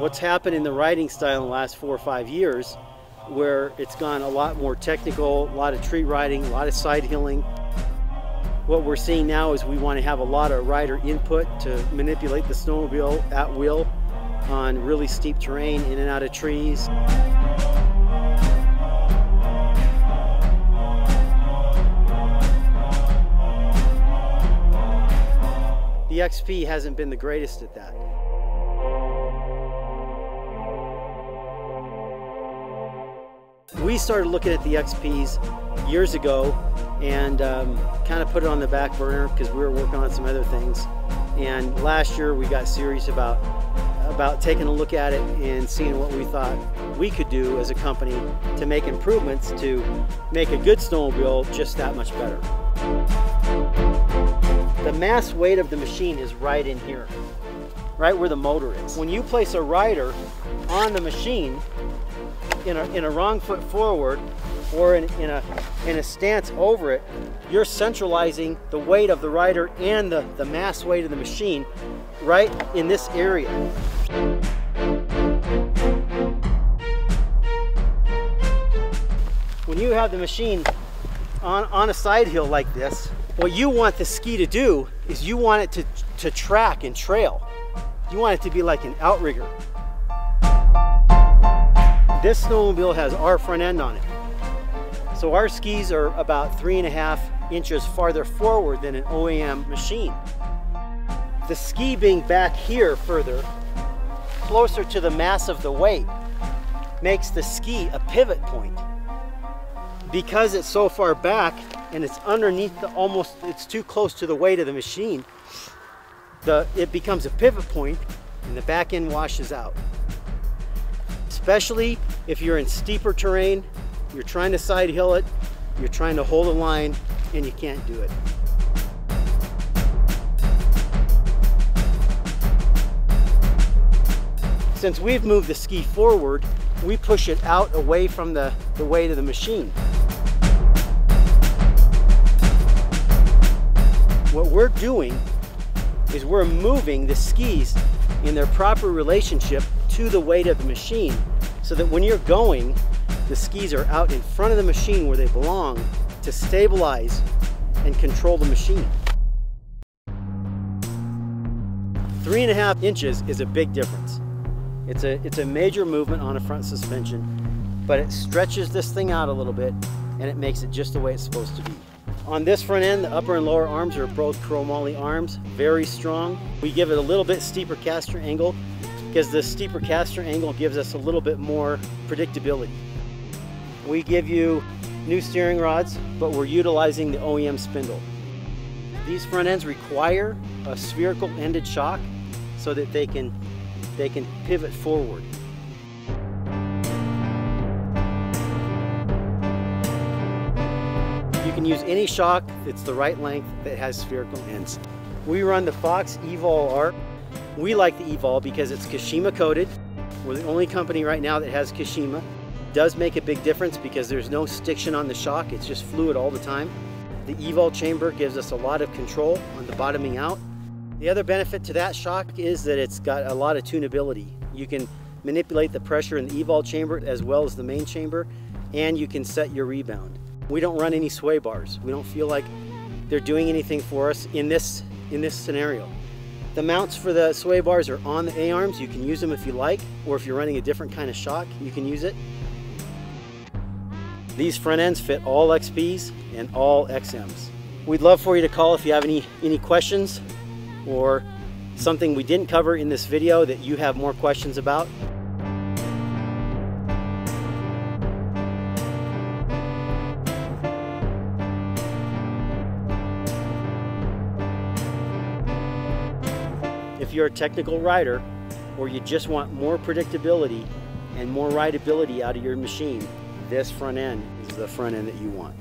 What's happened in the riding style in the last 4 or 5 years, where it's gone a lot more technical, a lot of tree riding, a lot of side hilling. What we're seeing now is we want to have a lot of rider input to manipulate the snowmobile at will on really steep terrain, in and out of trees. The XP hasn't been the greatest at that. We started looking at the XPs years ago and kind of put it on the back burner because we were working on some other things. And last year we got serious about taking a look at it and seeing what we thought we could do as a company to make improvements to make a good snowmobile just that much better. The mass weight of the machine is right in here, right where the motor is. When you place a rider on the machine in a wrong foot forward or in a stance over it, you're centralizing the weight of the rider and the mass weight of the machine right in this area. When you have the machine on a side hill like this, what you want the ski to do is you want it to track and trail. You want it to be like an outrigger. This snowmobile has our front end on it. So our skis are about 3.5 inches farther forward than an OEM machine. The ski being back here further, closer to the mass of the weight, makes the ski a pivot point. Because it's so far back and it's underneath it's too close to the weight of the machine, it becomes a pivot point and the back end washes out. Especially if you're in steeper terrain, you're trying to side hill it, you're trying to hold a line, and you can't do it. Since we've moved the ski forward, we push it out away from the weight of the machine. What we're doing is we're moving the skis in their proper relationship to the weight of the machine, so that when you're going, the skis are out in front of the machine where they belong to stabilize and control the machine. 3.5 inches is a big difference. It's a major movement on a front suspension, but it stretches this thing out a little bit and it makes it just the way it's supposed to be. On this front end, the upper and lower arms are both chromoly arms, very strong. We give it a little bit steeper caster angle because the steeper caster angle gives us a little bit more predictability. We give you new steering rods, but we're utilizing the OEM spindle. These front ends require a spherical ended shock so that they can pivot forward. You can use any shock that's the right length that has spherical ends. We run the Fox Evol R. We like the Evol because it's Kashima coated. We're the only company right now that has Kashima. It does make a big difference because there's no stiction on the shock, it's just fluid all the time. The Evol chamber gives us a lot of control on the bottoming out. The other benefit to that shock is that it's got a lot of tunability. You can manipulate the pressure in the Evol chamber as well as the main chamber, and you can set your rebound. We don't run any sway bars. We don't feel like they're doing anything for us in this scenario. The mounts for the sway bars are on the A-arms. You can use them if you like, or if you're running a different kind of shock, you can use it. These front ends fit all XPs and all XMs. We'd love for you to call if you have any questions or something we didn't cover in this video that you have more questions about. If you're a technical rider or you just want more predictability and more rideability out of your machine, this front end is the front end that you want.